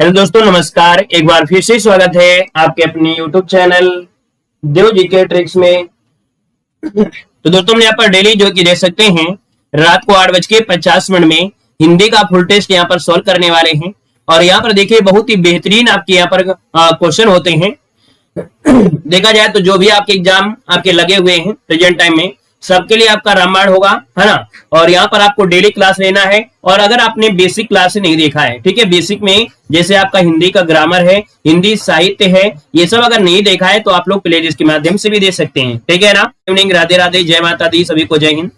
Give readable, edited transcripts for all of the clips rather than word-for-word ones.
Hello दोस्तों, नमस्कार। एक बार फिर से स्वागत है आपके अपने YouTube चैनल देव जी के ट्रिक्स में। तो दोस्तों, हम यहाँ पर डेली जो कि देख सकते हैं, रात को 8:50 में हिंदी का फुल टेस्ट यहाँ पर सॉल्व करने वाले हैं। और यहाँ पर देखिए, बहुत ही बेहतरीन आपके यहाँ पर क्वेश्चन होते हैं। देखा जाए तो जो भी आपके एग्जाम आपके लगे हुए हैं प्रेजेंट टाइम में, सबके लिए आपका रामबाण होगा, है ना। और यहाँ पर आपको डेली क्लास लेना है। और अगर आपने बेसिक क्लास नहीं देखा है, ठीक है, बेसिक में जैसे आपका हिंदी का ग्रामर है, हिंदी साहित्य है, ये सब अगर नहीं देखा है तो आप लोग प्लेलिस्ट के माध्यम से भी देख सकते हैं, ठीक है ना। इवनिंग, राधे राधे, जय माता दी, सभी को जय हिंद।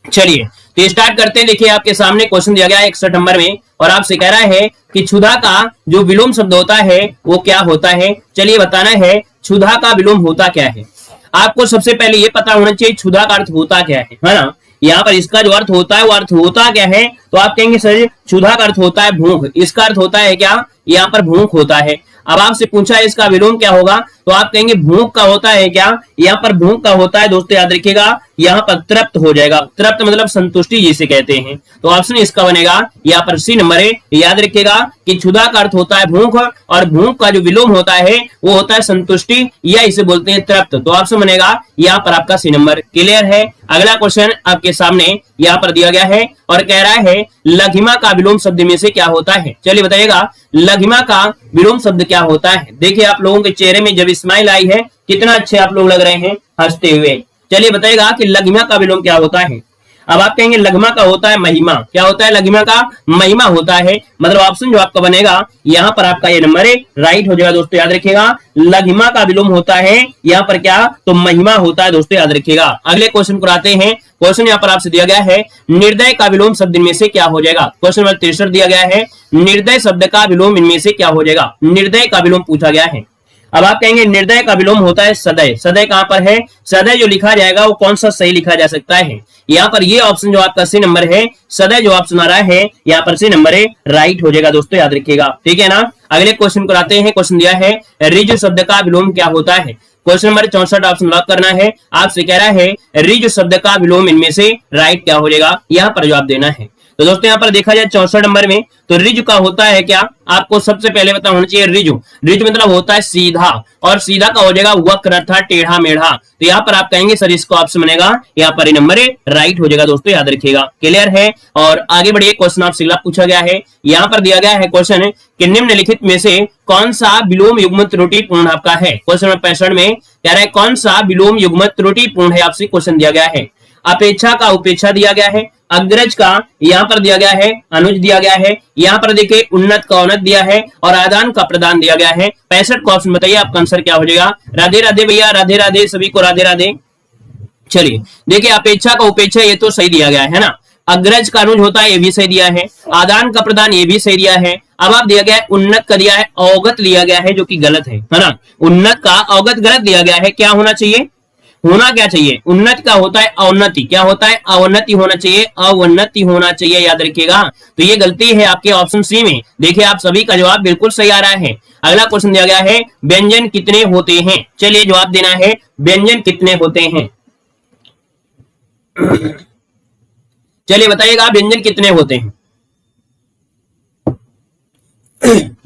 चलिए तो स्टार्ट करते हैं। देखिए, आपके सामने क्वेश्चन दिया गया है 61 नंबर में, और आपसे कह रहा है कि क्षुधा का जो विलोम शब्द होता है वो क्या होता है। चलिए बताना है क्षुधा का विलोम होता क्या है। आपको सबसे पहले ये पता होना चाहिए क्षुधा का अर्थ होता क्या है ना। यहाँ पर इसका जो अर्थ होता है वो अर्थ होता क्या है, तो आप कहेंगे सर क्षुधा का अर्थ होता है भूख। इसका अर्थ होता है क्या, यहाँ पर भूख होता है। अब आपसे पूछा है इसका विलोम क्या होगा, तो आप कहेंगे भूख का होता है क्या, यहाँ पर भूख का होता है दोस्तों, याद रखिएगा, यहाँ पर तृप्त हो जाएगा। तृप्त मतलब संतुष्टि जिसे कहते हैं। तो ऑप्शन इसका बनेगा यहाँ पर सी नंबर है। याद रखिएगा कि क्षुधा का अर्थ होता है भूख, और भूख का जो विलोम होता है वो होता है संतुष्टि, या इसे बोलते हैं तृप्त। तो ऑप्शन बनेगा यहाँ पर आपका सी नंबर। क्लियर है। अगला क्वेश्चन आपके सामने यहाँ पर दिया गया है और कह रहा है लघिमा का विलोम शब्द में से क्या होता है। चलिए बताइएगा लघिमा का विलोम शब्द क्या होता है। देखिए, आप लोगों के चेहरे में जब स्माइल आई है, कितना अच्छे आप लोग लग रहे हैं हंसते हुए। चलिए बताइएगा कि लघिमा का विलोम क्या होता है। अब आप कहेंगे लघिमा का होता है महिमा। क्या होता है, लघिमा का महिमा होता है। मतलब ऑप्शन जो आपका बनेगा यहाँ पर आपका ये नंबर है, राइट हो जाएगा दोस्तों। याद रखिएगा लघिमा का विलोम होता है यहाँ पर क्या, तो महिमा होता है दोस्तों, याद रखिएगा। अगले क्वेश्चन को आते हैं। क्वेश्चन यहाँ पर आपसे दिया गया है निर्दय का विलोम शब्द इनमें से क्या हो जाएगा। क्वेश्चन नंबर 63 दिया गया है, निर्दय शब्द का विलोम इनमें से क्या हो जाएगा। निर्दय का विलोम पूछा गया है। अब आप कहेंगे निर्दय का विलोम होता है सदय। सदय कहां पर है, सदय जो लिखा जाएगा वो कौन सा सही लिखा जा सकता है। यहाँ पर ये ऑप्शन जो आपका सी नंबर है, सदय जो ऑप्शन आ रहा है यहाँ पर सी नंबर है, राइट हो जाएगा दोस्तों, याद रखिएगा, ठीक है ना। अगले क्वेश्चन को आते हैं। क्वेश्चन दिया है रिज शब्द का विलोम क्या होता है। क्वेश्चन नंबर 64 ऑप्शन लॉक करना है। आपसे कह रहा है रिज शब्द का विलोम इनमें से राइट क्या हो जाएगा, यहाँ पर जवाब देना है। तो दोस्तों यहाँ पर देखा जाए 64 नंबर में, तो रिज का होता है क्या, आपको सबसे पहले पता होना चाहिए रिज। रिज मतलब होता है सीधा, और सीधा का हो जाएगा वक्र अर्थात टेढ़ा मेढ़ा। तो यहाँ पर आप कहेंगे सर इसका ऑप्शन बनेगा यहाँ पर नंबर राइट हो जाएगा दोस्तों, याद रखिएगा। क्लियर है। और आगे बढ़िए, क्वेश्चन आपसे अगला पूछा गया है। यहाँ पर दिया गया है क्वेश्चन कि निम्नलिखित में से कौन सा विलोम युग्म त्रुटि पूर्ण आपका है। क्वेश्चन नंबर 65 में कह रहा है कौन सा विलोम युग्म त्रुटि पूर्ण है, आपसे क्वेश्चन दिया गया है। अपेक्षा का उपेक्षा दिया गया है, अग्रज का यहाँ पर दिया गया है अनुज दिया गया है, यहाँ पर देखिए उन्नत का उन्नत दिया है, और आदान का प्रदान दिया गया है। 65 का ऑप्शन बताइए आपका आंसर क्या हो जाएगा। राधे राधे भैया, राधे राधे, सभी को राधे राधे। चलिए देखिए, अपेक्षा का उपेक्षा ये तो सही दिया गया है ना। अग्रज का अनुज होता है, ये भी सही दिया है। आदान का प्रदान ये भी सही दिया है। अब आप दिया गया है उन्नत का दिया है, अवगत लिया गया है, जो कि गलत है ना। उन्नत का अवगत गलत दिया गया है। क्या होना चाहिए, होना क्या चाहिए, उन्नति का होता है अवनति। क्या होता है, अवनति होना चाहिए, अवनति होना चाहिए, याद रखिएगा। तो ये गलती है आपके ऑप्शन सी में। देखिए, आप सभी का जवाब बिल्कुल सही आ रहा है। अगला क्वेश्चन दिया गया है व्यंजन कितने होते हैं। चलिए जवाब देना है व्यंजन कितने होते हैं। चलिए बताइएगा व्यंजन कितने होते हैं।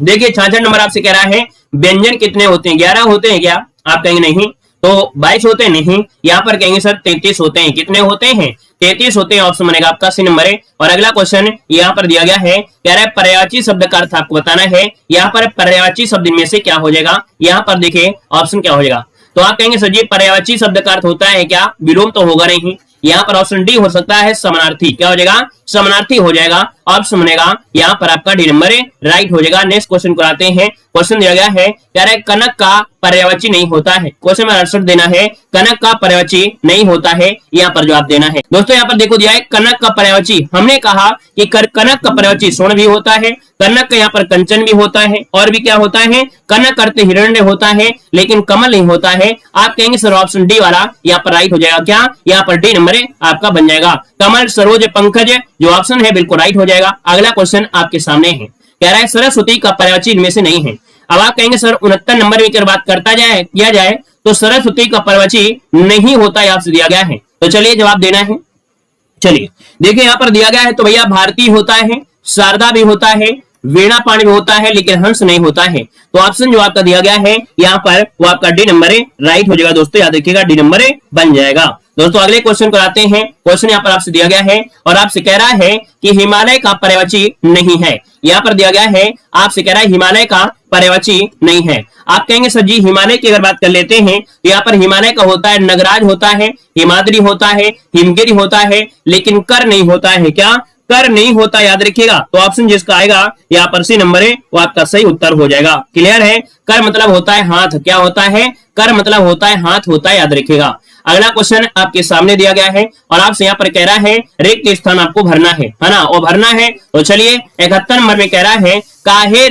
देखिए 66 नंबर आपसे कह रहा है व्यंजन कितने होते हैं। 11 होते हैं क्या, आप कहेंगे नहीं। तो 22 होते हैं, नहीं। यहाँ पर कहेंगे सर 33 होते हैं। कितने होते हैं, 33 होते हैं। ऑप्शन बनेगा आपका सी नंबर है। और अगला क्वेश्चन यहाँ पर दिया गया है, कह रहा है पर्यायवाची शब्द का अर्थ आपको बताना है। यहाँ पर पर्यायवाची शब्द में से क्या हो जाएगा, यहाँ पर देखिए ऑप्शन क्या हो जाएगा। तो आप कहेंगे सर जी पर्यायवाची शब्द का अर्थ होता है क्या, विलोम तो होगा नहीं। यहाँ पर ऑप्शन डी हो सकता है समानार्थी। क्या हो जाएगा, समानार्थी हो जाएगा। ऑप्शन बनेगा यहाँ पर आपका डी नंबर है, राइट हो जाएगा। नेक्स्ट क्वेश्चन को आते हैं। क्वेश्चन दिया गया है, कह रहा है कनक का पर्यायवाची नहीं होता है। क्वेश्चन में 68 देना है, कनक का पर्यायवाची नहीं होता है, यहाँ पर जवाब देना है। दोस्तों यहाँ पर देखो दिया है कनक का पर्यायवाची। हमने कहा कि कनक का पर्यायवाची स्वर्ण भी होता है, कनक का यहाँ पर कंचन भी होता है, और भी क्या होता है, कनक करते हिरण्य होता है, लेकिन कमल नहीं होता है। आप कहेंगे सर ऑप्शन डी वाला यहाँ पर राइट हो जाएगा। क्या, यहाँ पर डी नंबर आपका बन जाएगा। कमल सरोज पंकज जो ऑप्शन है बिल्कुल राइट हो जाएगा। अगला क्वेश्चन आपके सामने है, कह रहा है सरस्वती का पर्यायवाची इनमें से नहीं है। अब आप कहेंगे सर 69 नंबर में अगर बात किया जाए तो सरस्वती का पर्यायवाची नहीं होता है, आपसे दिया गया है। तो चलिए जवाब देना है। चलिए देखिए यहाँ पर दिया गया है, तो भैया भारती होता है, शारदा भी होता है, वीणा पाणी में होता है लेकिन हंस नहीं होता है। तो ऑप्शन जो आपका दिया गया है यहाँ पर वो आपका डी नंबर राइट हो जाएगा दोस्तों, याद रखिएगा डी नंबर बन जाएगा। दोस्तों अगले क्वेश्चन को आते हैं। क्वेश्चन यहाँ पर आपसे दिया गया है और आपसे कह रहा है कि हिमालय का पर्यायवाची नहीं है। यहाँ पर दिया गया है, आपसे कह रहा है हिमालय का पर्यायवाची नहीं है। आप कहेंगे सर जी हिमालय की अगर बात कर लेते हैं तो यहाँ पर हिमालय का होता है नगराज होता है, हिमाद्री होता है, हिमगिरी होता है, लेकिन कर नहीं होता है। क्या कर नहीं होता, याद रखिएगा। तो ऑप्शन जिसका आएगा यहाँ पर सी नंबर है वो आपका सही उत्तर हो जाएगा। क्लियर है, कर मतलब होता है हाथ। क्या होता है, कर मतलब होता है हाथ होता है, याद रखिएगा। अगला क्वेश्चन आपके सामने दिया गया है और आपसे यहाँ पर कह रहा है रिक्त स्थान आपको भरना है ना, वो भरना है। तो चलिए 71 नंबर में कह रहा है काहे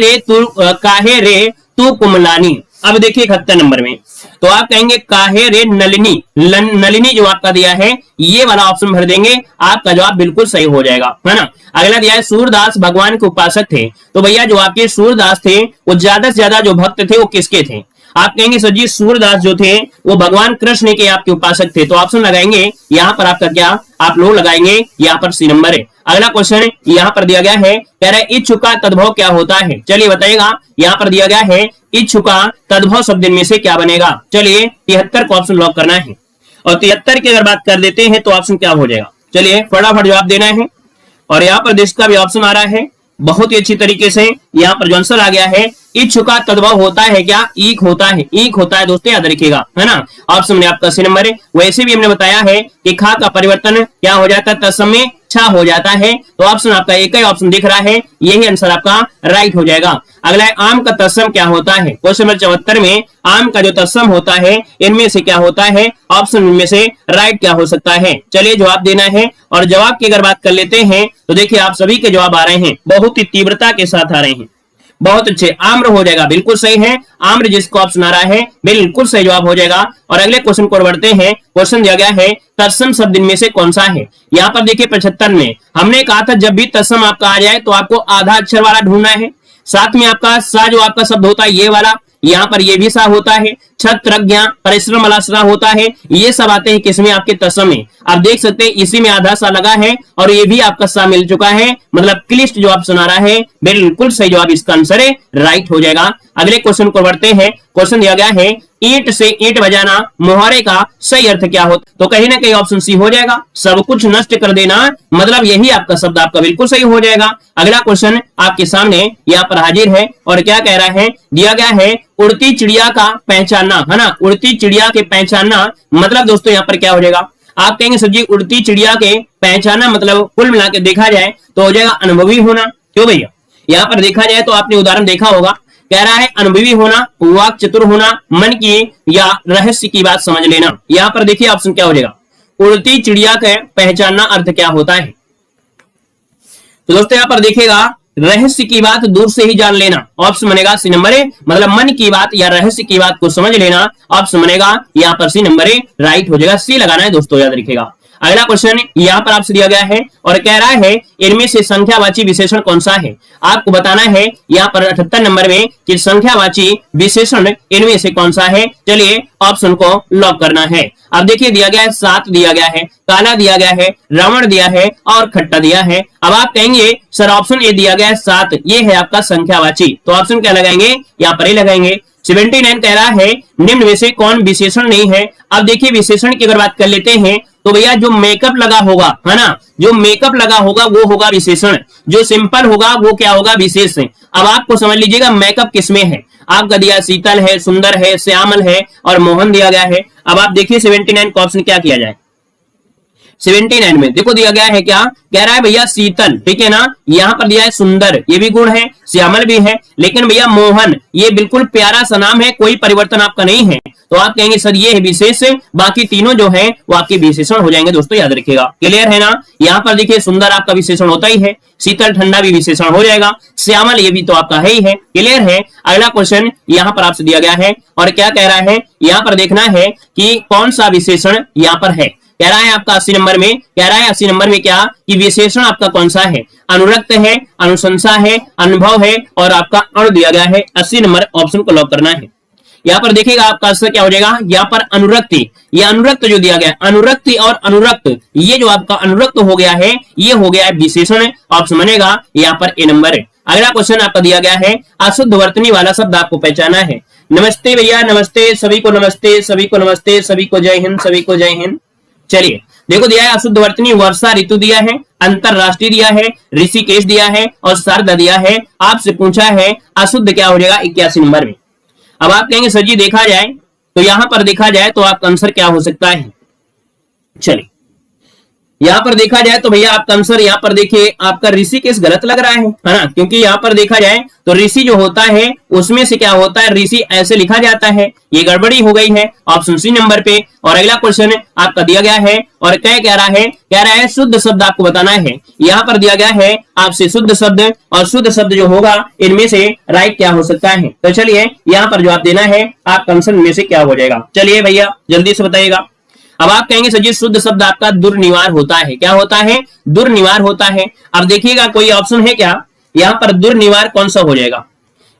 रे तू कुमलानी। अब देखिए 71 नंबर में तो आप कहेंगे काहे रे नलिनी, नलिनी जो आपका दिया है ये वाला ऑप्शन भर देंगे, आपका जवाब बिल्कुल सही हो जाएगा, है ना। अगला दिया है सूरदास भगवान के उपासक थे। तो भैया जो आपके सूरदास थे वो ज्यादा से ज्यादा जो भक्त थे वो किसके थे। आप कहेंगे सर जी सूरदास जो थे वो भगवान कृष्ण के आपके उपासक थे। तो ऑप्शन लगाएंगे यहाँ पर आपका क्या, आप लोग लगाएंगे यहाँ पर सी नंबर है। अगला क्वेश्चन यहाँ पर दिया गया है, कह रहा है इच्छुका तद्भव क्या होता है। चलिए बताइएगा, यहाँ पर दिया गया है इच्छुका तद्भव शब्द में से क्या बनेगा। चलिए 73 को ऑप्शन लॉक करना है और 73 की अगर बात कर देते हैं तो ऑप्शन क्या हो जाएगा। चलिए फटाफट जवाब देना है और यहाँ पर देश का भी ऑप्शन आ रहा है बहुत ही अच्छी तरीके से। यहाँ पर जो आंसर आ गया है इच्छुका तद्भव होता है क्या, ईक होता है, ईक होता है दोस्तों, याद रखिएगा, है ना। ऑप्शन में आपका सी नंबर है। वैसे भी हमने बताया है कि खा का परिवर्तन क्या हो जाता है, तत्सम में छा हो जाता है। तो ऑप्शन आपका एक ही ऑप्शन दिख रहा है, यही आंसर आपका राइट हो जाएगा। अगला है आम का तत्सम क्या होता है। क्वेश्चन नंबर 74 में आम का जो तत्सम होता है इनमें से क्या होता है, ऑप्शन में से राइट क्या हो सकता है। चलिए जवाब देना है और जवाब की अगर बात कर लेते हैं तो देखिए आप सभी के जवाब आ रहे हैं, बहुत ही तीव्रता के साथ आ रहे हैं, बहुत अच्छे। आम्र हो जाएगा, बिल्कुल सही है। आम्र जिसको ऑप्शन आ रहा है बिल्कुल सही जवाब हो जाएगा। और अगले क्वेश्चन को बढ़ते हैं। क्वेश्चन दिया गया है तत्सम शब्द इनमें से कौन सा है। यहाँ पर देखिए 75 में हमने कहा था जब भी तत्सम आपका आ जाए तो आपको आधा अक्षर वाला ढूंढना है। साथ में आपका सा जो आपका शब्द होता है ये वाला, यहाँ पर ये भी सा होता है, छत्रज्ञा परिश्रम वाला होता है, ये सब आते हैं किसमें, आपके तत्सम में। आप देख सकते हैं इसी में आधा सा लगा है और ये भी आपका सा मिल चुका है, मतलब क्लिष्ट जो आप सुना रहा है बिल्कुल सही जवाब इसका आंसर है, राइट हो जाएगा। अगले क्वेश्चन को बढ़ते हैं। क्वेश्चन दिया गया है ईंट से ईंट बजाना मुहावरे का सही अर्थ क्या होता। तो कहीं ना कहीं ऑप्शन सी हो जाएगा, सब कुछ नष्ट कर देना, मतलब यही आपका शब्द आपका बिल्कुल सही हो जाएगा। अगला क्वेश्चन आपके सामने यहाँ पर हाजिर है और क्या कह रहा है, दिया गया है उड़ती चिड़िया का पहचानना, है ना। उड़ती चिड़िया के पहचानना मतलब दोस्तों यहाँ पर क्या हो जाएगा। आप कहेंगे सर जी उड़ती चिड़िया के पहचानना मतलब कुल मिला के देखा जाए तो हो जाएगा अनुभवी होना। क्यों भैया, यहाँ पर देखा जाए तो आपने उदाहरण देखा होगा, कह रहा है अनुभवी होना, वाक चतुर होना, मन की या रहस्य की बात समझ लेना। यहाँ पर देखिए ऑप्शन क्या हो जाएगा, उड़ती चिड़िया के पहचानना अर्थ क्या होता है। तो दोस्तों यहाँ पर देखिएगा रहस्य की बात दूर से ही जान लेना, ऑप्शन बनेगा सी नंबर ए, मतलब मन की बात या रहस्य की बात को समझ लेना, ऑप्शन बनेगा यहाँ पर सी नंबर ए, राइट हो जाएगा। सी लगाना है दोस्तों, याद रखिएगा। अगला क्वेश्चन यहाँ पर आपसे दिया गया है और कह रहा है इनमें से संख्यावाची विशेषण कौन सा है। आपको बताना है यहाँ पर 78 नंबर में कि संख्यावाची विशेषण इनमें से कौन सा है। चलिए ऑप्शन को लॉक करना है। अब देखिए दिया गया है सात दिया गया है, काला दिया गया है, रावण दिया है और खट्टा दिया है। अब आप कहेंगे सर ऑप्शन ए दिया गया है सात, ये है आपका संख्यावाची, तो ऑप्शन क्या लगाएंगे, यहाँ पर ही लगाएंगे। 79 कह रहा है निम्न में से कौन विशेषण नहीं है। अब देखिए विशेषण की अगर बात कर लेते हैं तो भैया जो मेकअप लगा होगा, है ना, जो मेकअप लगा होगा वो होगा विशेषण, जो सिंपल होगा वो क्या होगा, विशेष। अब आपको समझ लीजिएगा मेकअप किसमें है। आपका दिया शीतल है, सुंदर है, श्यामल है और मोहन दिया गया है। अब आप देखिए 79 का ऑप्शन क्या किया जाए। 79 में देखो दिया गया है क्या, कह रहा है भैया शीतल, ठीक है ना, यहाँ पर दिया है सुंदर, ये भी गुण है, श्यामल भी है, लेकिन भैया मोहन ये बिल्कुल प्यारा सा नाम है, कोई परिवर्तन आपका नहीं है। तो आप कहेंगे सर ये है विशेष, बाकी तीनों जो है वो आपके विशेषण हो जाएंगे दोस्तों, याद रखिएगा। क्लियर है ना। यहाँ पर देखिए सुंदर आपका विशेषण होता ही है, शीतल ठंडा भी विशेषण हो जाएगा, श्यामल ये भी तो आपका है ही है। क्लियर है। अगला क्वेश्चन यहाँ पर आपसे दिया गया है और क्या कह रहा है, यहाँ पर देखना है कि कौन सा विशेषण यहाँ पर है। कह रहा है आपका 80 नंबर में, कह रहा है 80 नंबर में क्या कि विशेषण आपका कौन सा है, अनुरक्त है, अनुशंसा है, अनुभव है और आपका अणु दिया गया है। 80 नंबर ऑप्शन को लॉक करना है। यहाँ पर देखिएगा आपका आंसर क्या हो जाएगा, यहाँ पर अनुरक्ति, ये अनुरक्त जो दिया गया, अनुरक्ति और अनुरक्त, ये जो आपका अनुरक्त हो गया है ये हो गया है विशेषण, ऑप्शन बनेगा यहाँ पर ए नंबर है। अगला क्वेश्चन आपका दिया गया है अशुद्ध वर्तनी वाला शब्द आपको पहचाना है। नमस्ते भैया, नमस्ते सभी को, नमस्ते सभी को, नमस्ते सभी को, जय हिंद सभी को, जय हिंद। चलिए देखो दिया है अशुद्ध वर्तनी, वर्षा ऋतु दिया है, अंतरराष्ट्रीय दिया है, ऋषिकेश दिया है और शारदा दिया है। आपसे पूछा है अशुद्ध क्या हो जाएगा 81 नंबर में। अब आप कहेंगे सर जी देखा जाए तो यहां पर देखा जाए तो आपका आंसर क्या हो सकता है। चलिए यहां पर देखा जाए तो भैया आपका आंसर यहाँ पर देखिए आपका ऋषिकेश गलत लग रहा है ना, क्योंकि यहाँ पर देखा जाए तो ऋषि जो होता है उसमें से क्या होता है, ऋषि ऐसे लिखा जाता है, ये गड़बड़ी हो गई है ऑप्शन सी नंबर पे। और अगला क्वेश्चन आपका दिया गया है और क्या कह रहा है शुद्ध शब्द आपको बताना है। यहाँ पर दिया गया है आपसे शुद्ध शब्द, और शुद्ध शब्द जो होगा इनमें से राइट क्या हो सकता है। तो चलिए यहाँ पर जवाब देना है आपका आंसर में से क्या हो जाएगा। चलिए भैया जल्दी से बताइएगा। अब आप कहेंगे सर जी शुद्ध शब्द आपका दुर्निवार होता है। क्या होता है? दुर्निवार होता है। अब देखिएगा कोई ऑप्शन है क्या यहाँ पर, दुर्निवार कौन सा हो जाएगा?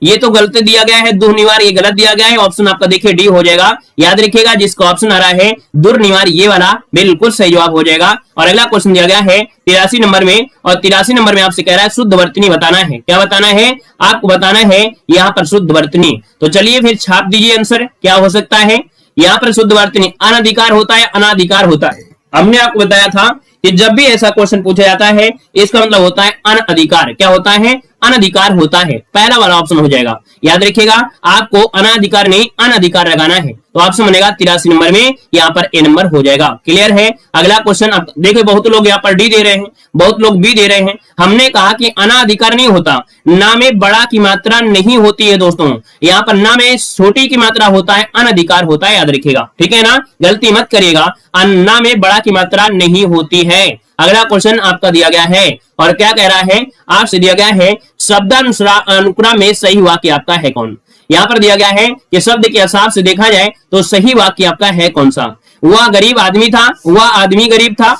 ये तो गलत दिया गया है, दुर्निवार ये गलत दिया गया है। ऑप्शन आपका देखिए डी हो जाएगा। याद रखिएगा जिसका ऑप्शन आ रहा है दुर्निवार ये वाला बिल्कुल सही जवाब हो जाएगा। और अगला क्वेश्चन दिया गया है 83 नंबर में, और 83 नंबर में आपसे कह रहा है शुद्ध वर्तनी बताना है। क्या बताना है? आपको बताना है यहाँ पर शुद्ध वर्तनी। तो चलिए फिर छाप दीजिए आंसर क्या हो सकता है। यहाँ पर शुद्ध वर्तनी अनधिकार होता है, अनाधिकार होता है। हमने आपको बताया था कि जब भी ऐसा क्वेश्चन पूछा जाता है इसका मतलब होता है अनधिकार। क्या होता है? अनधिकार होता है। पहला वाला ऑप्शन हो जाएगा। याद रखिएगा आपको अनाधिकार नहीं अनधिकार लगाना है। तो ऑप्शन बनेगा 83 नंबर में, यहाँ पर ए नंबर हो जाएगा। क्लियर है? अगला क्वेश्चन आप देखिए बहुत लोग यहाँ पर डी दे रहे हैं, बहुत लोग बी दे रहे हैं। हमने कहा कि अनाधिकार नहीं होता, ना में बड़ा की मात्रा नहीं होती है दोस्तों। यहाँ पर ना में छोटी की मात्रा होता है, अनधिकार होता है। याद रखिएगा ठीक है ना, गलती मत करिएगा। ना में बड़ा की मात्रा नहीं होती है। अगला क्वेश्चन आपका दिया गया है और क्या कह रहा है आपसे दिया गया है शब्दानुक्रम में सही वाक्य आपका है कौन। यहाँ पर दिया गया है कि शब्द के हिसाब से देखा जाए तो सही वाक्य आपका है कौन सा। वह गरीब आदमी था, वह आदमी गरीब था,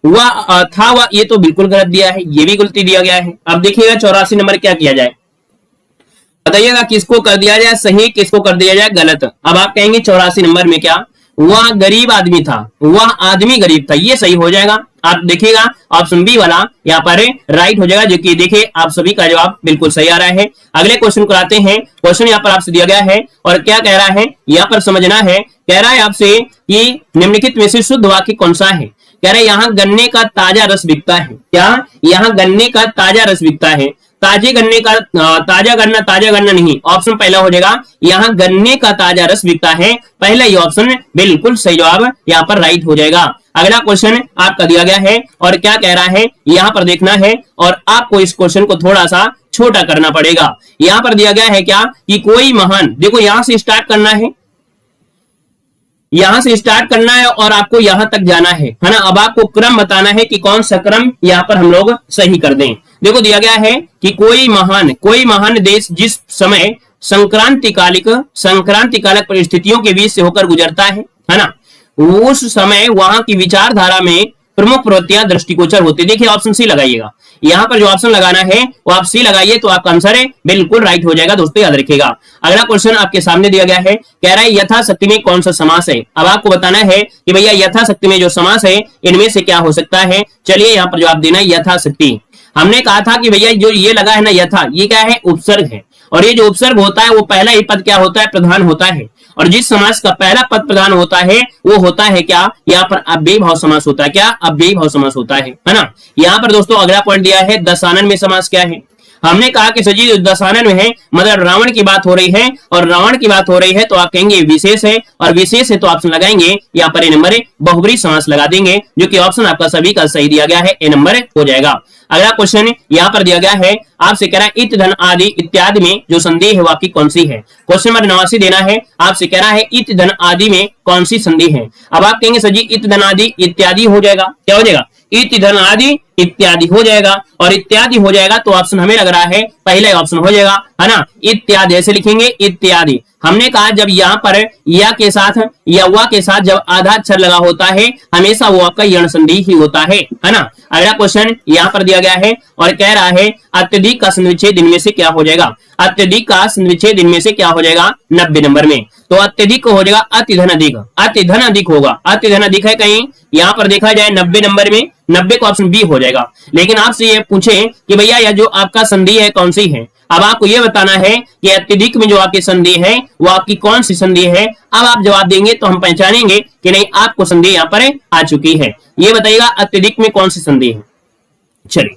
वह था वह, ये तो बिल्कुल गलत दिया है, ये भी गलती दिया गया है। अब देखिएगा 84 नंबर क्या किया जाए, बताइएगा किसको कर दिया जाए सही, किसको कर दिया जाए गलत। अब आप कहेंगे 84 नंबर में क्या, वह गरीब आदमी था, वह आदमी गरीब था, ये सही हो जाएगा। आप देखिएगा ऑप्शन बी वाला यहाँ पर राइट हो जाएगा, जो कि देखिए आप सभी का जवाब बिल्कुल सही आ रहा है। अगले क्वेश्चन को आते हैं। क्वेश्चन यहाँ पर आपसे दिया गया है और क्या कह रहा है यहाँ पर समझना है। कह रहा है आपसे कि निम्नलिखित में से शुद्ध वाक्य कौन सा है। कह रहे यहाँ गन्ने का ताजा रस बिकता है। क्या? यहाँ गन्ने का ताजा रस बिकता है। ताजे गन्ने का ताजा गन्ना नहीं, ऑप्शन पहला हो जाएगा यहाँ गन्ने का ताजा रस बिकता है। पहला ही ऑप्शन बिल्कुल सही जवाब यहाँ पर राइट हो जाएगा। अगला क्वेश्चन आपका दिया गया है और क्या कह रहा है यहाँ पर देखना है, और आपको इस क्वेश्चन को थोड़ा सा छोटा करना पड़ेगा। यहाँ पर दिया गया है क्या कि कोई महान, देखो यहां से स्टार्ट करना है, यहां से स्टार्ट करना है और आपको यहां तक जाना है ना। अब आपको क्रम बताना है कि कौन सा क्रम यहाँ पर हम लोग सही कर दें। देखो दिया गया है कि कोई महान देश जिस समय संक्रांतिकालिक परिस्थितियों के बीच से होकर गुजरता है ना, उस समय वहां की विचारधारा में प्रमुख प्रवृत्तियां दृष्टिगोचर होती है। देखिए ऑप्शन सी लगाइएगा, यहाँ पर जो ऑप्शन लगाना है वो आप सी लगाइए तो आपका आंसर है बिल्कुल राइट हो जाएगा दोस्तों, याद रखिएगा। अगला क्वेश्चन आपके सामने दिया गया है, कह रहा है यथाशक्ति में कौन सा समास है। अब आपको बताना है कि भैया यथाशक्ति में जो समास है इनमें से क्या हो सकता है। चलिए यहाँ पर जवाब देना है यथाशक्ति। हमने कहा था कि भैया जो ये लगा है ना यथा, ये क्या है उपसर्ग है, और ये जो उपसर्ग होता है वो पहला ही पद क्या होता है प्रधान होता है, और जिस समास का पहला पद प्रधान होता है वो होता है क्या यहाँ पर अव्ययी भाव समास होता है। क्या? अव्ययी भाव समास होता है ना। यहाँ पर दोस्तों अगला पॉइंट दिया है दशानन में समास क्या है। हमने कहा कि सजी दशानन में है मतलब रावण की बात हो रही है, और रावण की बात हो रही है तो आप कहेंगे विशेष है, और विशेष है तो ऑप्शन लगाएंगे यहाँ पर ए नंबर बहुब्रीहि समास लगा देंगे, जो कि ऑप्शन आपका सभी का सही दिया गया है, ए नंबर हो जाएगा। अगला क्वेश्चन यहाँ पर दिया गया है, आपसे कह रहा है इत धन आदि इत्यादि में जो संधि है वाक्य कौन सी है। क्वेश्चन नंबर 89 देना है। आपसे कह रहा है इत धन आदि में कौन सी संधि है। अब आप कहेंगे सर जी इत धन आदि इत्यादि हो जाएगा। क्या हो जाएगा? इत धन आदि इत्यादि हो जाएगा, और इत्यादि हो जाएगा तो ऑप्शन हमें लग रहा है पहला ऑप्शन हो जाएगा, है ना, इत्यादि ऐसे लिखेंगे इत्यादि। हमने कहा जब यहाँ पर या के साथ या वा के साथ जब आधा अक्षर लगा होता है हमेशा वो आपका यण संधि ही होता है ना। अगला क्वेश्चन यहाँ पर दिया गया है और कह रहा है अत्यधिक का संधि विच्छेद इनमें से क्या हो जाएगा। अत्यधिक का संधि विच्छेद इनमें से क्या हो जाएगा 90 नंबर में। तो अत्यधिक हो जाएगा अतिधन अधिक, अतिधन अधिक होगा, अतिधन अधिक है कहीं यहाँ पर देखा जाए 90 नंबर में, 90 का ऑप्शन बी हो जाएगा। लेकिन आपसे ये पूछे कि भैया यह जो आपका संधि है कौन सी है, अब आपको यह बताना है कि अत्यधिक में जो आपकी संधि है वो आपकी कौन सी संधि है। अब आप जवाब देंगे तो हम पहचानेंगे कि नहीं आपको संधि यहाँ पर आ चुकी है। ये बताइएगा अत्यधिक में कौन सी संधि है। चलिए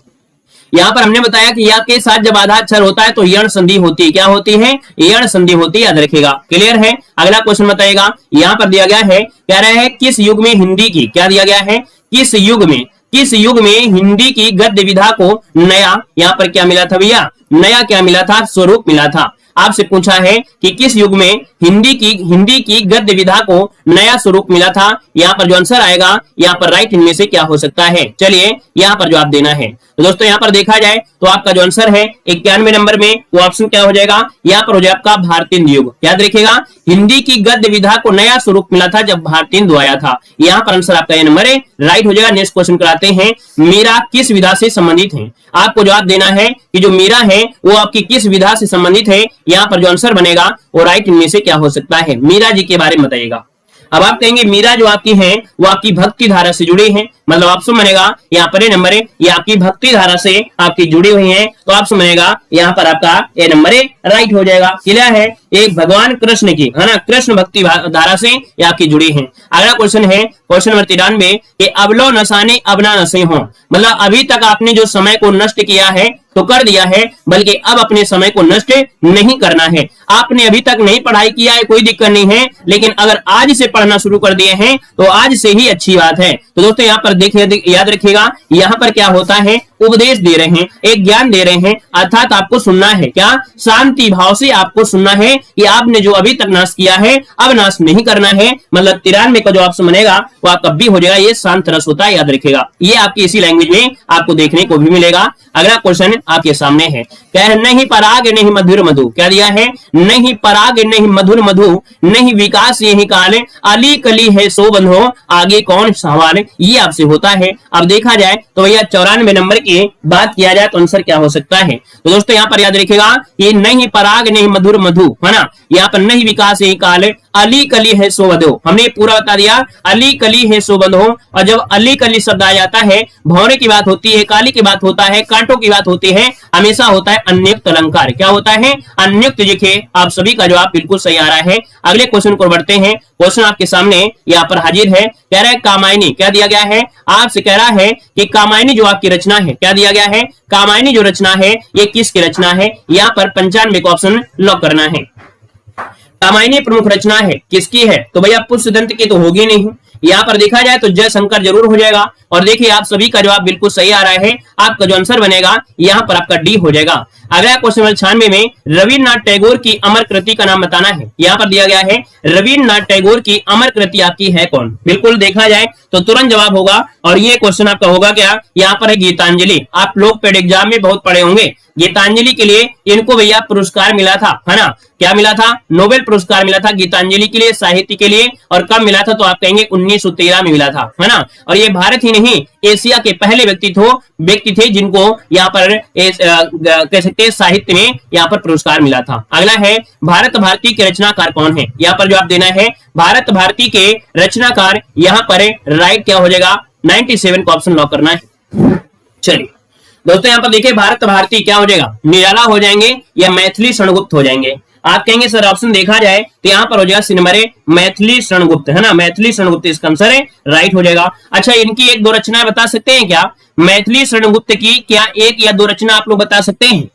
यहाँ पर हमने बताया कि या के साथ जब आधा अक्षर होता है तो यण संधि होती है, क्या होती है, यण संधि होती है, याद रखिएगा। क्लियर है। अगला क्वेश्चन बताइएगा, यहाँ पर दिया गया है, कह रहा है किस युग में हिंदी की, क्या दिया गया है, किस युग में हिंदी की गद्य विधा को नया, यहाँ पर क्या मिला था भैया, नया क्या मिला था, स्वरूप मिला था। आपसे पूछा है कि किस युग में हिंदी की गद्य विधा को नया स्वरूप मिला था। यहाँ पर जो आंसर आएगा यहाँ पर राइट इनमें से क्या हो सकता है। चलिए यहाँ पर जवाब देना है। तो दोस्तों यहाँ पर देखा जाए तो आपका जो आंसर है 91 नंबर में वो ऑप्शन क्या हो जाएगा, यहाँ पर हो जाएगा आपका भारतेंदु युग। याद रखिएगा हिंदी की गद्य विधा को नया स्वरूप मिला था जब भारतेंदु आया था। यहाँ पर आंसर आपका ये नंबर है राइट हो जाएगा। नेक्स्ट क्वेश्चन कराते हैं, मीरा किस विधा से संबंधित है। आपको जवाब देना है कि जो मीरा है वो आपकी किस विधा से संबंधित है। यहाँ पर जो आंसर बनेगा वो राइट इनमें से क्या हो सकता है, मीरा जी के बारे में बताइएगा। अब आप कहेंगे मीरा जो आपकी है वो आपकी भक्ति धारा से जुड़ी है, मतलब ऑप्शन बनेगा यहाँ पर ये नंबर है, ये आपकी भक्ति धारा से आपकी जुड़ी हुई है, तो ऑप्शन बनेगा यहाँ पर आपका ये नंबर राइट हो जाएगा। क्लियर है। एक भगवान कृष्ण की है ना, कृष्ण भक्ति धारा से ये आपकी जुड़ी है। अगला क्वेश्चन है क्वेश्चन नंबर 93 कि अबलो नसाने अब ना नशे हो, मतलब अभी तक आपने जो समय को नष्ट किया है तो कर दिया है, बल्कि अब अपने समय को नष्ट नहीं करना है। आपने अभी तक नहीं पढ़ाई किया है कोई दिक्कत नहीं है, लेकिन अगर आज से पढ़ना शुरू कर दिए हैं तो आज से ही अच्छी बात है। तो दोस्तों यहाँ पर देखिए, याद रखिएगा यहाँ पर क्या होता है, उपदेश दे रहे हैं, एक ज्ञान दे रहे हैं, अर्थात आपको सुनना है, क्या शांति भाव से आपको सुनना है कि आपने जो अभी तक नाश किया है अब नाश नहीं करना है। मतलब 93 का जो ऑप्शन बनेगा वो आपका बी हो जाएगा, ये शांत रस होता है। याद रखिएगा ये आपकी इसी लैंग्वेज में आपको देखने को भी मिलेगा। अगला क्वेश्चन आपके सामने है, क्या है, नहीं पराग नहीं मधुर मधु, क्या दिया है, नहीं पराग नहीं मधुर मधु, नहीं विकास यही काल, अली कली है सो बंधो, आगे कौन सवाल, ये आपसे होता है। अब देखा जाए तो भैया 94 नंबर की बात किया जाए तो आंसर क्या हो सकता है। तो दोस्तों यहाँ पर याद रखिएगा ये नहीं पराग नहीं मधुर मधु है ना, यहाँ पर नहीं विकास यही काल, अली कली है सो बंधो, हमने पूरा बता दिया अली कली है सो बंधो। और जब अली कली शब्द आ जाता है भौरे की बात होती है, काली की बात होता है, कांटों की बात होती है, हमेशा होता है अन्युक्त अलंकार। क्या होता है, अन्युक्त। लिखे आप सभी का जवाब बिल्कुल सही आ रहा है। अगले क्वेश्चन को बढ़ते हैं। क्वेश्चन आपके सामने यहाँ पर हाजिर है, कह रहा है कामायनी, क्या दिया गया है, आपसे कह रहा है कि कामायनी जो आपकी रचना है, क्या दिया गया है, कामायनी जो रचना है ये किसकी रचना है। यहाँ पर 95 का ऑप्शन लॉक करना है। कामायनी प्रमुख रचना है किसकी है, तो भैया पुष्पदंत की तो होगी नहीं। यहाँ पर देखा जाए तो जयशंकर जरूर हो जाएगा। और देखिए आप सभी का जवाब बिल्कुल सही आ रहा है, आपका जो आंसर बनेगा यहाँ पर आपका डी हो जाएगा। अगला क्वेश्चन 96 में रविन्द्रनाथ टैगोर की अमर कृति का नाम बताना है। यहाँ पर दिया गया है रविन्द्रनाथ टैगोर की अमर कृति आपकी है कौन। बिल्कुल देखा जाए तो तुरंत जवाब होगा और ये क्वेश्चन आपका होगा क्या, यहाँ पर है गीतांजलि। आप लोग पेड एग्जाम में बहुत पढ़े होंगे, गीतांजलि के लिए इनको भैया पुरस्कार मिला था, है ना, क्या मिला था, नोबेल पुरस्कार मिला था गीतांजलि के लिए, साहित्य के लिए। और कब मिला था, तो आप कहेंगे 1913 में मिला था, है ना। और ये भारत ही नहीं एशिया के पहले व्यक्ति थे जिनको यहाँ पर कह सकते हैं साहित्य में यहाँ पर पुरस्कार मिला था। अगला है भारत भारती के रचनाकार कौन है। यहाँ पर जवाब देना है भारत भारती के रचनाकार, यहाँ पर राइट क्या हो जाएगा 97 का ऑप्शन लॉक करना है। चलिए दोस्तों यहाँ पर देखिए भारत भारती क्या हो जाएगा, निराला हो जाएंगे या मैथिली शरणगुप्त हो जाएंगे। आप कहेंगे सर ऑप्शन देखा जाए तो यहाँ पर हो जाएगा सी नंबर मैथिली शरणगुप्त, है ना, मैथिली शरणगुप्त इसका आंसर है, राइट हो जाएगा। अच्छा इनकी एक दो रचना बता सकते हैं क्या, मैथिली शरणगुप्त की क्या एक या दो रचना आप लोग बता सकते हैं,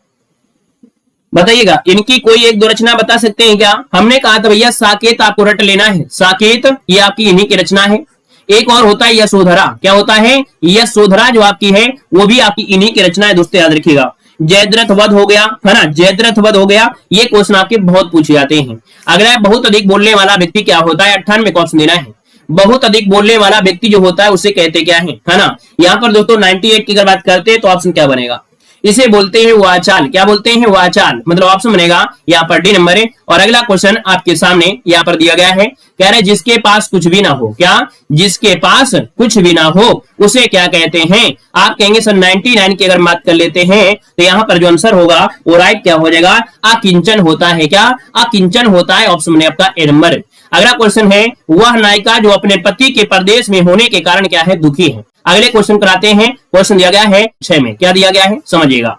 बताइएगा। इनकी कोई एक दो रचना बता सकते हैं क्या। हमने कहा था भैया साकेत आपको रट लेना है, साकेत ये आपकी इन्हीं की रचना है। एक और होता है यशोधरा, क्या होता है, यशोधरा जो आपकी है वो भी आपकी इन्हीं की रचना है। दोस्तों याद रखिएगा जयद्रथ वध हो गया, है ना, जयद्रथ वध हो गया, ये क्वेश्चन आपके बहुत पूछे जाते हैं। अगला बहुत अधिक बोलने वाला व्यक्ति क्या होता है, 98 का ऑप्शन देना है। बहुत अधिक बोलने वाला व्यक्ति जो होता है उसे कहते क्या है ना। यहाँ पर दोस्तों 98 की अगर बात करते हैं तो ऑप्शन क्या बनेगा, इसे बोलते हैं वाचाल। क्या बोलते हैं? वाचाल। मतलब ऑप्शन बनेगा यहाँ पर डी नंबर है। और अगला क्वेश्चन आपके सामने यहाँ पर दिया गया है, कह रहे जिसके पास कुछ भी ना हो। क्या? जिसके पास कुछ भी ना हो उसे क्या कहते हैं? आप कहेंगे सर 99 की अगर बात कर लेते हैं तो यहाँ पर जो आंसर होगा वो राइट क्या हो जाएगा? अकिंचन होता है। क्या? अकिंचन होता है। ऑप्शन में आपका ए नंबर। अगला क्वेश्चन है, वह नायिका जो अपने पति के परदेश में होने के कारण क्या है? दुखी है। अगले क्वेश्चन कराते हैं। क्वेश्चन दिया गया है 6 में। क्या दिया गया है समझिएगा।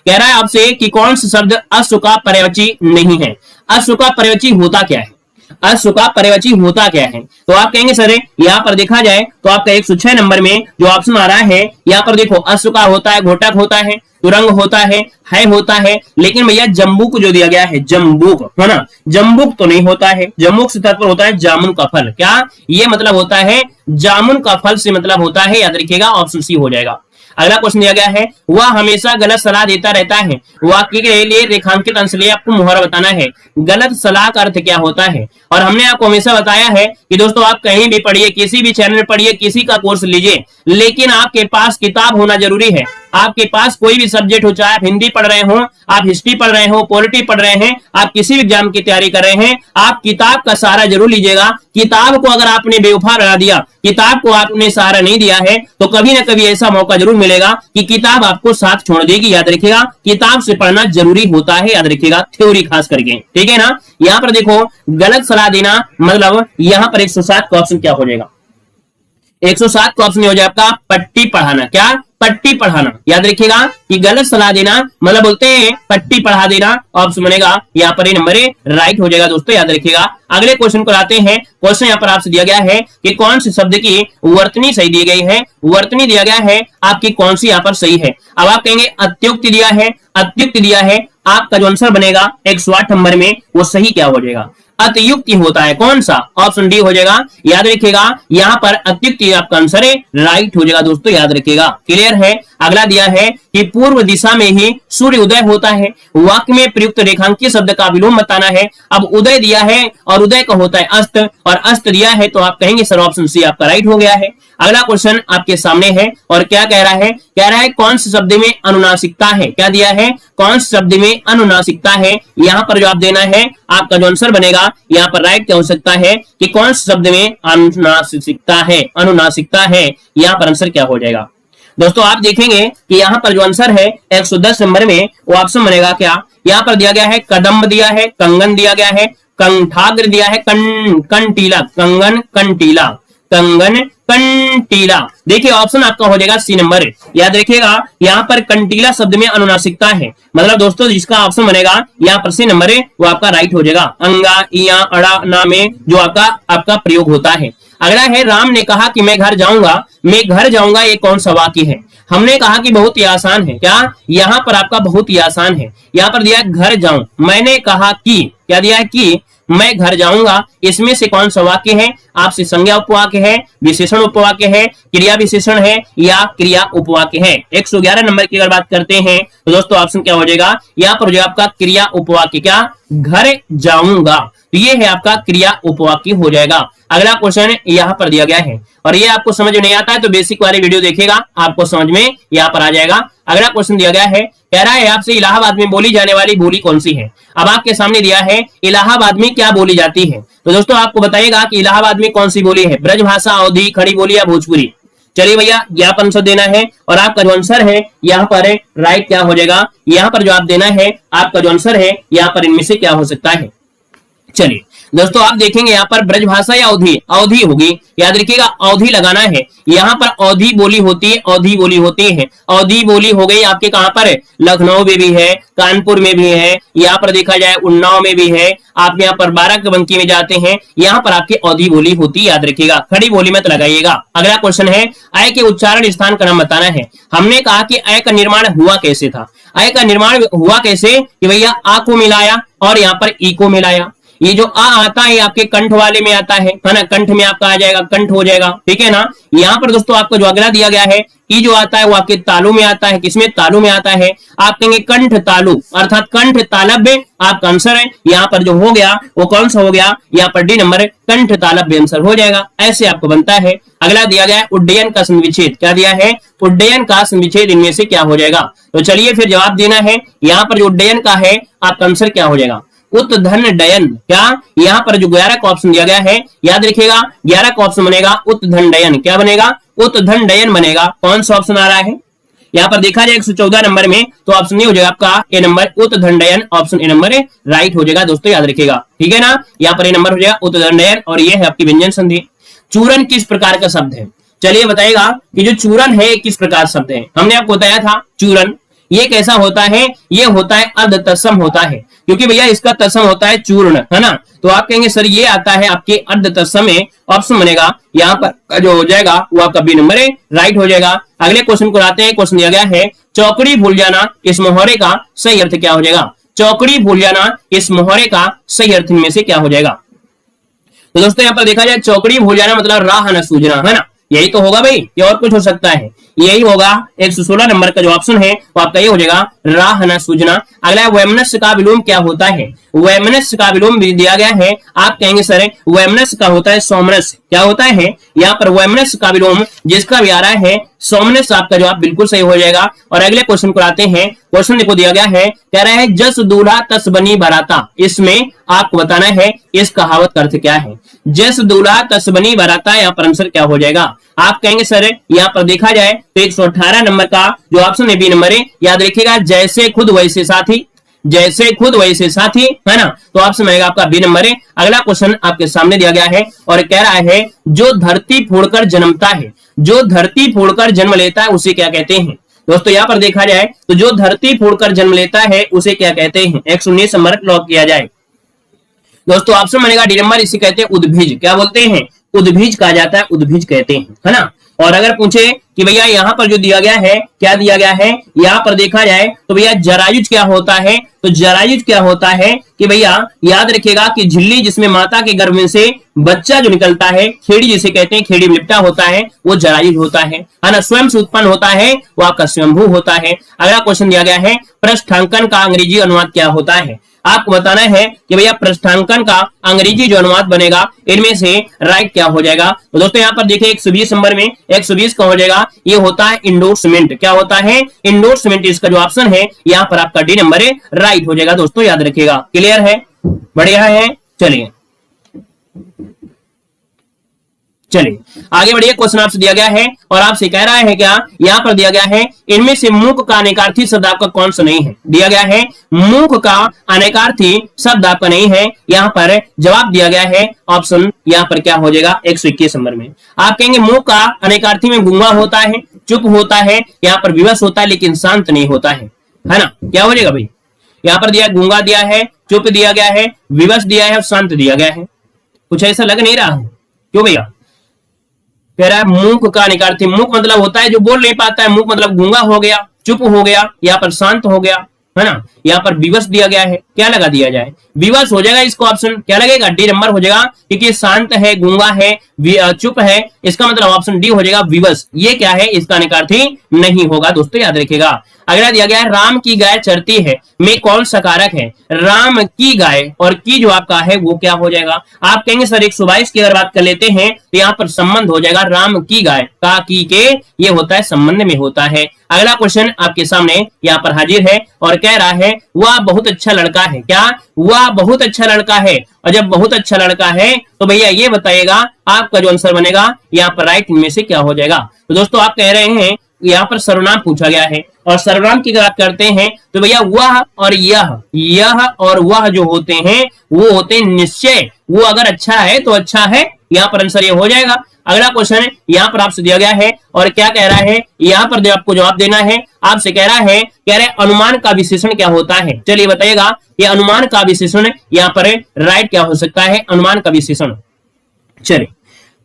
कह रहा है आपसे कि कौन सा शब्द अश्व का पर्यायवाची नहीं है? अश्व का पर्यायवाची होता क्या है? अश्व का पर्यायवाची होता क्या है? तो आप कहेंगे सर यहाँ पर देखा जाए तो आपका 106 नंबर में जो ऑप्शन आ रहा है यहाँ पर देखो, अश्व का होता है, घोटक होता है, तुरंग होता है होता है। लेकिन भैया जम्बूक जो दिया गया है, जम्बूक है ना, जम्बूक तो नहीं होता है। जम्बूक से तात्पर्य होता है जामुन का फल। क्या? ये मतलब होता है जामुन का फल से मतलब होता है, याद रखिएगा ऑप्शन सी हो जाएगा। अगला क्वेश्चन दिया गया है, वह हमेशा गलत सलाह देता रहता है। वाक्य के लिए रेखांकित अंश लिए आपको मुहावरा बताना है। गलत सलाह का अर्थ क्या होता है? और हमने आपको हमेशा बताया है कि दोस्तों आप कहीं भी पढ़िए, किसी भी चैनल में पढ़िए, किसी का कोर्स लीजिए, लेकिन आपके पास किताब होना जरूरी है। आपके पास कोई भी सब्जेक्ट हो, चाहे आप हिंदी पढ़ रहे हो, आप हिस्ट्री पढ़ रहे हो, पॉलिटी पढ़ रहे हैं, आप किसी भी एग्जाम की तैयारी कर रहे हैं, आप किताब का सहारा जरूर लीजिएगा। किताब को अगर आपने बेवफा बना दिया, किताब को आपने सहारा नहीं दिया है, तो कभी ना कभी ऐसा मौका जरूर मिलेगा कि किताब आपको साथ छोड़ देगी। याद रखिएगा किताब से पढ़ना जरूरी होता है, याद रखिएगा थ्योरी खास करके, ठीक है ना। यहाँ पर देखो गलत सलाह देना मतलब यहाँ पर 107 का ऑप्शन क्या हो जाएगा? 107 का ऑप्शन हो जाए आपका पट्टी पढ़ाना। क्या? पट्टी पढ़ाना। याद रखिएगा कि गलत सलाह देना मतलब बोलते हैं पट्टी पढ़ा देना। ऑप्शन बनेगा यहाँ पर नंबर राइट हो जाएगा दोस्तों, याद रखिएगा। अगले क्वेश्चन को आते हैं। क्वेश्चन यहाँ पर आपसे दिया गया है कि कौन से शब्द की वर्तनी सही दी गई है। वर्तनी दिया गया है आपकी कौन सी यहाँ पर सही है? अब आप कहेंगे अत्युक्त दिया है, अत्युक्त दिया है। आपका जो आंसर बनेगा 108 नंबर में वो सही क्या हो जाएगा? अतियुक्ति होता है। कौन सा? ऑप्शन डी हो जाएगा। याद रखिएगा यहाँ पर अत्युक्ति आपका आंसर है, राइट हो जाएगा दोस्तों, याद रखिएगा। क्लियर है। अगला दिया है कि पूर्व दिशा में ही सूर्य उदय होता है। वाक्य में प्रयुक्त रेखांकित शब्द का विलोम बताना है। अब उदय दिया है और उदय का होता है अस्त, और अस्त दिया है तो आप कहेंगे सर ऑप्शन सी आपका राइट हो गया है। अगला क्वेश्चन आपके सामने है और क्या कह रहा है? कह रहा है कौन से शब्द में अनुनासिकता है? क्या दिया है? कौन से शब्द में अनुनासिकता है? यहाँ पर जवाब देना है। आपका जो आंसर बनेगा यहाँ पर राइट क्या हो सकता है कि कौन से शब्द में अनुनासिकता है? अनुनासिकता है। यहाँ पर आंसर क्या हो जाएगा दोस्तों? आप देखेंगे कि यहाँ पर जो आंसर है 110 नंबर में वो ऑप्शन बनेगा क्या? यहाँ पर दिया गया है कदम्ब दिया है, कंगन दिया गया है, कंठाग्र दिया है, कंटीला, कंगन कंटीला, कंगन कंटीला। देखिए ऑप्शन आपका हो जाएगा सी नंबर। याद रखिएगा यहाँ पर कंटीला शब्द में अनुनासिकता है। मतलब दोस्तों जिसका ऑप्शन बनेगा यहाँ पर सी नंबर है वो आपका राइट हो जाएगा। अंगा, इया, अड़ा, ना में जो आपका प्रयोग होता है। अगला है राम ने कहा कि मैं घर जाऊंगा। मैं घर जाऊंगा ये कौन सा वाक्य है? हमने कहा कि बहुत ही आसान है। क्या? यहाँ पर आपका बहुत ही आसान है। यहाँ पर दिया घर जाऊं, मैंने कहा कि, क्या दिया है कि मैं घर जाऊंगा। इसमें से कौन सा वाक्य है? आपसे संज्ञा उपवाक्य है, विशेषण उपवाक्य है, क्रिया विशेषण है या क्रिया उपवाक्य है? 111 नंबर की अगर बात करते हैं तो दोस्तों ऑप्शन क्या हो जाएगा? यहाँ पर जो आपका क्रिया उपवाक्य, क्या? घर जाऊंगा, तो ये है आपका क्रिया उपवाक्य हो जाएगा। अगला क्वेश्चन यहाँ पर दिया गया है और ये आपको समझ नहीं आता है तो बेसिक वाली वीडियो देखिएगा, आपको समझ में यहाँ पर आ जाएगा। अगला क्वेश्चन दिया गया है, कह रहा है आपसे इलाहाबाद में बोली जाने वाली बोली कौन सी है? अब आपके सामने दिया है इलाहाबाद में क्या बोली जाती है, तो दोस्तों आपको बताइएगा कि इलाहाबाद में कौन सी बोली है, ब्रजभाषा, अवधी, खड़ी बोली या भोजपुरी। चलिए भैया ज्ञापन आंसर देना है और आपका जो आंसर है यहाँ पर राइट क्या हो जाएगा? यहाँ पर जो आप देना है आपका जो आंसर है यहाँ पर इनमें से क्या हो सकता है? चलिए दोस्तों आप देखेंगे यहाँ पर ब्रजभाषा या अवधी, अवधी होगी। याद रखिएगा अवधी लगाना है। यहाँ पर अवधी बोली होती है, अवधी बोली होती है। अवधी बोली हो गई आपके कहां पर? लखनऊ में भी है, कानपुर में भी है, यहाँ पर देखा जाए उन्नाव में भी है, आप यहाँ पर बाराबंकी में जाते हैं, यहाँ पर आपकी अवधी बोली होती है। याद रखिएगा खड़ी बोली मत लगाइएगा। अगला क्वेश्चन है अय के उच्चारण स्थान का नाम बताना है। हमने कहा कि अय का निर्माण हुआ कैसे था? अय का निर्माण हुआ कैसे कि भैया आ को मिलाया और यहाँ पर ई को मिलाया। ये जो आ आता है आपके कंठ वाले में आता है ना, कंठ में आपका आ जाएगा, कंठ हो जाएगा, ठीक है ना। यहाँ पर दोस्तों आपको जो अगला दिया गया है ई जो आता है वो आपके तालु में आता है, किसमें, तालु में आता है। आप कहेंगे कंठ तालु अर्थात कंठ तालव्य आपका आंसर है। यहाँ पर जो हो गया वो कौन सा हो गया, यहाँ पर डी नंबर कंठ तालव्य आंसर हो जाएगा। ऐसे आपको बनता है। अगला दिया गया है उड्डयन का संविच्छेद, क्या दिया है, उड्डयन का संविच्छेद इनमें से क्या हो जाएगा। तो चलिए फिर जवाब देना है। यहाँ पर जो उड्डयन का है आपका आंसर क्या हो जाएगा, उत्धनडयन। क्या यहाँ पर जो 11 का ऑप्शन दिया गया है याद रखिएगा, 11 का ऑप्शन बनेगा उत्धनडयन, क्या बनेगा, उत्धनडयन बनेगा। कौन सा ऑप्शन आ रहा है यहाँ पर देखा जाए 114 नंबर में, तो ऑप्शन नहीं हो जाएगा आपका ए नंबर उत्धनडयन, ऑप्शन ए नंबर राइट हो जाएगा दोस्तों, याद रखिएगा, ठीक है ना। यहाँ पर ए नंबर हो जाएगा उत्धनडयन और ये है आपकी व्यंजन संधि। चूरन किस प्रकार का शब्द है, चलिए बताएगा कि जो चूरन है किस प्रकार शब्द है। हमने आपको बताया था चूरन ये कैसा होता है, ये होता है अर्ध तत्सम होता है, क्योंकि भैया इसका तत्सम होता है चूर्ण, है ना। तो आप कहेंगे सर ये आता है आपके अर्ध तत्सम में, ऑप्शन बनेगा यहाँ पर जो हो जाएगा वो आपका बी नंबर राइट हो जाएगा। अगले क्वेश्चन को आते हैं। क्वेश्चन दिया गया है चौकड़ी भूल जाना इस मोहरे का सही अर्थ क्या हो जाएगा। चौकड़ी भूल जाना इस मोहरे का सही अर्थ में से क्या हो जाएगा। तो दोस्तों यहाँ पर देखा जाए चौकड़ी भूल जाना मतलब राह न सूझना, है ना, यही तो होगा भाई, ये और कुछ हो सकता है, यही होगा। 116 नंबर का जो ऑप्शन है वो आपका ये हो जाएगा राह न सूझना। अगला वैमनस्य का विलोम क्या होता है, वैमनस्य का विलोम भी दिया गया है। आप कहेंगे सर वैमनस्य का होता है सोमनस्य, क्या होता है यहाँ पर वैमनस्य का विलोम जिसका भी आ रहा है सोमनस्य, आपका जवाब बिल्कुल सही हो जाएगा। और अगले क्वेश्चन को आते हैं। क्वेश्चन देखो दिया गया है, कह रहा है जस दूल्हा तस बनी बाराता, इसमें आपको बताना है इस कहावत का अर्थ क्या है। जस दूल्हा तस बनी बाराता, यहाँ पर आंसर क्या हो जाएगा। आप कहेंगे सर यहाँ पर देखा जाए तो 118 नंबर का जो ऑप्शन है बी नंबर है, याद रखिएगा जैसे खुद वैसे साथी, जैसे खुद वैसे साथी, है ना। तो ऑप्शन आएगा आपका बी नंबर है। अगला क्वेश्चन आपके सामने दिया गया है और कह रहा है जो धरती फोड़कर जन्मता है, जो धरती फोड़कर जन्म लेता है उसे क्या कहते हैं। दोस्तों यहाँ पर देखा जाए तो जो धरती फोड़कर जन्म लेता है उसे क्या कहते हैं। 119 नंबर लॉक किया जाए दोस्तों, ऑप्शन बनेगा डी नंबर, इसे कहते हैं उद्भिज, क्या बोलते हैं, उद्भिज कहा जाता है, उद्भिज कहते हैं, है ना। और अगर पूछे कि भैया यहाँ पर जो दिया गया है क्या दिया गया है, यहाँ पर देखा जाए तो भैया जरायुज क्या होता है, तो जरायुज क्या होता है कि भैया याद रखिएगा कि झिल्ली जिसमें माता के गर्भ में से बच्चा जो निकलता है, खेड़ी जिसे कहते हैं, खेड़ी में लिपटा होता है, वो जरायुज होता है ना, स्वयं से उत्पन्न होता है वो आपका स्वयंभू होता है। अगला क्वेश्चन दिया गया है पृष्ठांकन का अंग्रेजी अनुवाद क्या होता है। आपको बताना है कि भैया पृष्ठांकन का अंग्रेजी जो अनुवाद बनेगा इनमें से राइट क्या हो जाएगा। तो दोस्तों यहाँ पर देखिए 120 नंबर में 120 का हो जाएगा, ये होता है इंडोर्समेंट, क्या होता है, इंडोर्समेंट। इसका जो ऑप्शन है यहाँ पर आपका डी नंबर राइट हो जाएगा दोस्तों, याद रखिएगा। क्लियर है, बढ़िया है। चलिए आगे बढ़िए। क्वेश्चन आपसे दिया गया है और आपसे कह रहा है क्या, यहाँ पर दिया गया है इनमें से मूक का अनेकार्थी शब्द आपका कौन सा नहीं है। दिया गया है मूक का अनेकार्थी शब्द आपका नहीं है। यहाँ पर जवाब दिया गया है ऑप्शन यहाँ पर क्या हो जाएगा 121 नंबर में। आप कहेंगे मूक का अनेकार्थी में गूंगा होता है, चुप होता है, यहाँ पर विवश होता है लेकिन शांत नहीं होता है ना। क्या हो जाएगा भाई, यहाँ पर दिया गूंगा दिया है, चुप दिया गया है, विवश दिया है और शांत दिया गया है। कुछ ऐसा लग नहीं रहा है, क्यों भैया। कह रहा है मूक का अनेकार्थी, मूक मतलब होता है जो बोल नहीं पाता है, मूक मतलब गूंगा हो गया, चुप हो गया, यहाँ पर शांत हो गया, है ना। यहाँ पर विवश दिया गया है, क्या लगा दिया जाए, विवश हो जाएगा। इसको ऑप्शन क्या लगेगा, डी नंबर हो जाएगा, क्योंकि शांत है, गूंगा है, चुप है, इसका मतलब ऑप्शन डी हो जाएगा विवश। ये क्या है, इसका अनेकार्थी नहीं होगा दोस्तों, याद रखिएगा। अगला दिया गया है राम की गाय चरती है में कौन सा कारक है। राम की गाय और की जो आपका है वो क्या हो जाएगा। आप कहेंगे सर 122 की अगर बात कर लेते हैं तो यहाँ पर संबंध हो जाएगा राम की गाय का की के, ये होता है संबंध में होता है। अगला क्वेश्चन आपके सामने यहाँ पर हाजिर है और कह रहा है वह बहुत अच्छा लड़का है। क्या, वह बहुत अच्छा लड़का है। और जब बहुत अच्छा लड़का है तो भैया ये बताइएगा आपका जो आंसर बनेगा यहाँ पर राइट में से क्या हो जाएगा। तो दोस्तों आप कह रहे हैं यहाँ पर सर्वनाम पूछा गया है और सर्वनाम की बात करते हैं तो भैया वह और यह और वह जो होते हैं वो होते हैं निश्चय। वो अगर अच्छा है तो अच्छा है, यहाँ पर आंसर ये हो जाएगा। अगला क्वेश्चन यहाँ पर आपसे दिया गया है और क्या कह रहा है, यहाँ पर आपको जवाब देना है। आपसे कह रहा है, कह रहे अनुमान का विशेषण क्या होता है। चलिए बताइएगा ये अनुमान का विशेषण यहाँ पर राइट क्या हो सकता है, अनुमान का विशेषण। चलिए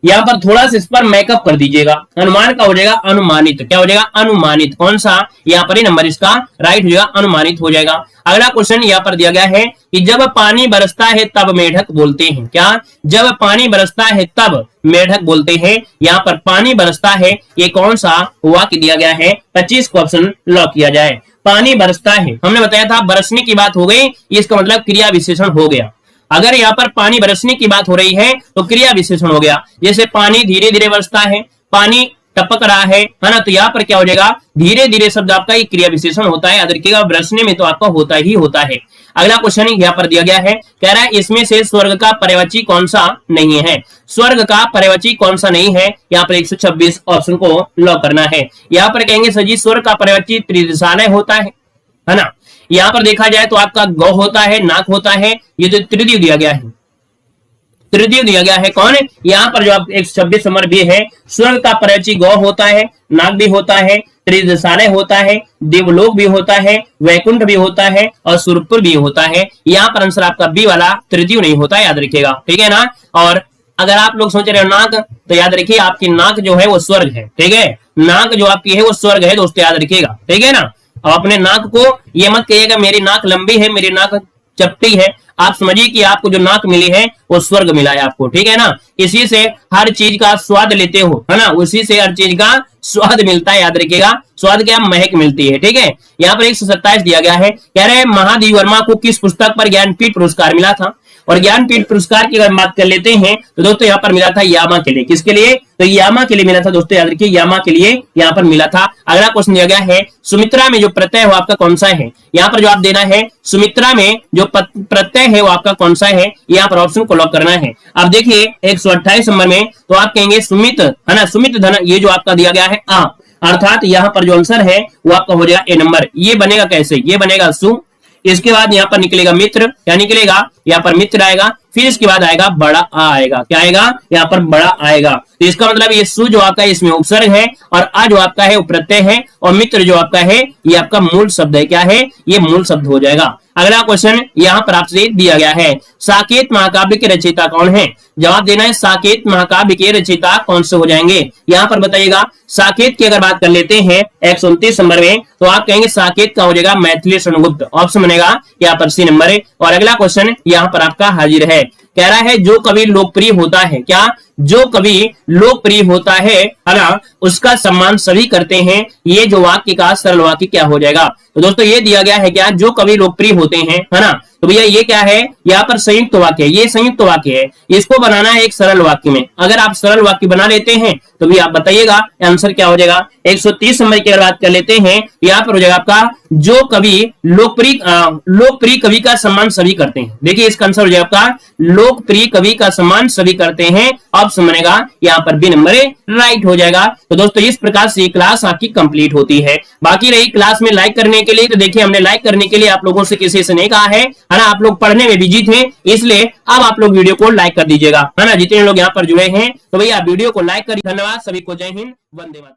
यहाँ पर थोड़ा सा इस पर मेकअप कर दीजिएगा। अनुमान का हो जाएगा अनुमानित, क्या हो जाएगा अनुमानित, कौन सा यहाँ पर ही नंबर इसका राइट हो जाएगा, अनुमानित हो जाएगा। अगला क्वेश्चन यहाँ पर दिया गया है कि जब पानी बरसता है तब मेढक बोलते हैं, क्या, जब पानी बरसता है तब मेढक बोलते हैं। यहाँ पर पानी बरसता है, ये कौन सा वाक्य दिया गया है, 25 को ऑप्शन लॉक किया जाए। पानी बरसता है, हमने बताया था बरसने की बात हो गई, इसका मतलब क्रिया विशेषण हो गया। अगर यहाँ पर पानी बरसने की बात हो रही है तो क्रिया विशेषण हो गया। जैसे पानी धीरे धीरे बरसता है, पानी टपक रहा है ना, तो यहाँ पर क्या हो जाएगा, धीरे धीरे शब्द आपका ये क्रिया विशेषण होता है। याद रखिएगा, बरसने में तो आपका होता ही होता है। अगला क्वेश्चन यहाँ पर दिया गया है, कह रहा है इसमें से स्वर्ग का पर्यायवाची कौन सा नहीं है। स्वर्ग का पर्यायवाची कौन सा नहीं है, यहाँ पर 126 ऑप्शन को लॉक करना है। यहाँ पर कहेंगे सर जी स्वर्ग का पर्यायवाची त्रिदिशालय होता है ना। यहाँ पर देखा जाए तो आपका गौ होता है, नाक होता है, ये जो तृतीय दिया गया है, तृतीय दिया गया है कौन है, यहाँ पर जो आप 126 नंबर भी है, स्वर्ग का पर्यायवाची गौ होता है, नाग भी होता है, त्रिदिशालय होता है, देवलोक भी होता है, वैकुंठ भी होता है और सुरपुर भी होता है। यहाँ पर आंसर आपका बी वाला तृतीय नहीं होता, याद रखिएगा, ठीक है ना। और अगर आप लोग सोच रहे हो नाक, तो याद रखिए आपकी नाक जो है वो स्वर्ग है, ठीक है, नाक जो आपकी है वो स्वर्ग है दोस्तों, याद रखिएगा, ठीक है ना। अब अपने नाक को ये मत कहिएगा मेरी नाक लंबी है, मेरी नाक चपटी है, आप समझिए कि आपको जो नाक मिली है वो स्वर्ग मिला है आपको, ठीक है ना। इसी से हर चीज का स्वाद लेते हो, है ना, उसी से हर चीज का स्वाद मिलता है, याद रखिएगा, स्वाद क्या, महक मिलती है, ठीक है। यहाँ पर 127 दिया गया है, कह रहे हैं महादेव वर्मा को किस पुस्तक पर ज्ञानपीठ पुरस्कार मिला था। और ज्ञानपीठ पुरस्कार की अगर बात कर लेते हैं तो दोस्तों यहाँ पर मिला था यामा के लिए, किसके लिए, तो यामा के लिए मिला था दोस्तों, याद रखिए यामा के लिए यहाँ पर मिला था। अगला क्वेश्चन दिया गया है, सुमित्रा में जो प्रत्यय वो आपका कौन सा है। यहाँ पर जो आप देना है, सुमित्रा में जो प्रत्यय है वो आपका कौन सा है, यहाँ पर ऑप्शन को लॉक करना है। अब देखिए 128 नंबर में तो आप कहेंगे सुमित, है ना, सुमित धन, ये जो आपका दिया गया है आ, अर्थात यहाँ पर जो आंसर है वो आपका हो जाएगा ए नंबर। ये बनेगा कैसे, ये बनेगा सु, इसके बाद यहाँ पर निकलेगा मित्र, क्या निकलेगा, यहाँ पर मित्र आएगा, फिर इसके बाद आएगा बड़ा आ आएगा, क्या आएगा, यहाँ पर बड़ा आएगा। तो इसका मतलब ये सु जो आपका है इसमें उपसर्ग है और आ जो आपका है वो प्रत्यय है और मित्र जो आपका है ये आपका मूल शब्द है, क्या है, ये मूल शब्द हो जाएगा। अगला क्वेश्चन यहाँ पर आपसे दिया गया है, साकेत महाकाव्य के रचयिता कौन है। जवाब देना है साकेत महाकाव्य के रचयिता कौन से हो जाएंगे, यहाँ पर बताइएगा। साकेत की अगर बात कर लेते हैं 129 नंबर में तो आप कहेंगे साकेत का हो जाएगा मैथिली शरणगुप्त, ऑप्शन बनेगा यहाँ पर सी नंबर है। और अगला क्वेश्चन यहाँ पर आपका हाजिर है, कह रहा है जो कवि लोकप्रिय होता है, क्या, जो कवि लोकप्रिय होता है ना, उसका सम्मान सभी करते हैं। ये जो वाक्य का सरल वाक्य क्या हो जाएगा, तो दोस्तों ये दिया गया है क्या, जो कवि लोकप्रिय होते हैं, है ना, तो भैया ये क्या है, यहाँ पर संयुक्त वाक्य है, ये संयुक्त वाक्य है, इसको बनाना है एक सरल वाक्य में। अगर आप सरल वाक्य बना लेते हैं तो भी आप बताइएगा आंसर क्या हो जाएगा। 130 नंबर की अगर बात कर लेते हैं यहाँ पर हो जाएगा आपका जो कवि लोकप्रिय कवि का सम्मान सभी करते हैं। देखिए इसका आंसर हो जाएगा आपका लोकप्रिय कवि का सम्मान सभी करते हैं, ऑप्शन बनेगा यहाँ पर बी नंबर राइट हो जाएगा। तो दोस्तों इस प्रकार से क्लास आपकी कंप्लीट होती है। बाकी रही क्लास में लाइक करने के लिए, तो देखिए हमने लाइक करने के लिए आप लोगों से किसी से नहीं कहा है ना, आप लोग पढ़ने में बिजी थे, इसलिए अब आप लोग वीडियो को लाइक कर दीजिएगा, है ना। जितने लोग यहाँ पर जुड़े हैं तो भैया वीडियो को लाइक करिए। धन्यवाद सभी को, जय हिंद, वंदे मातरम।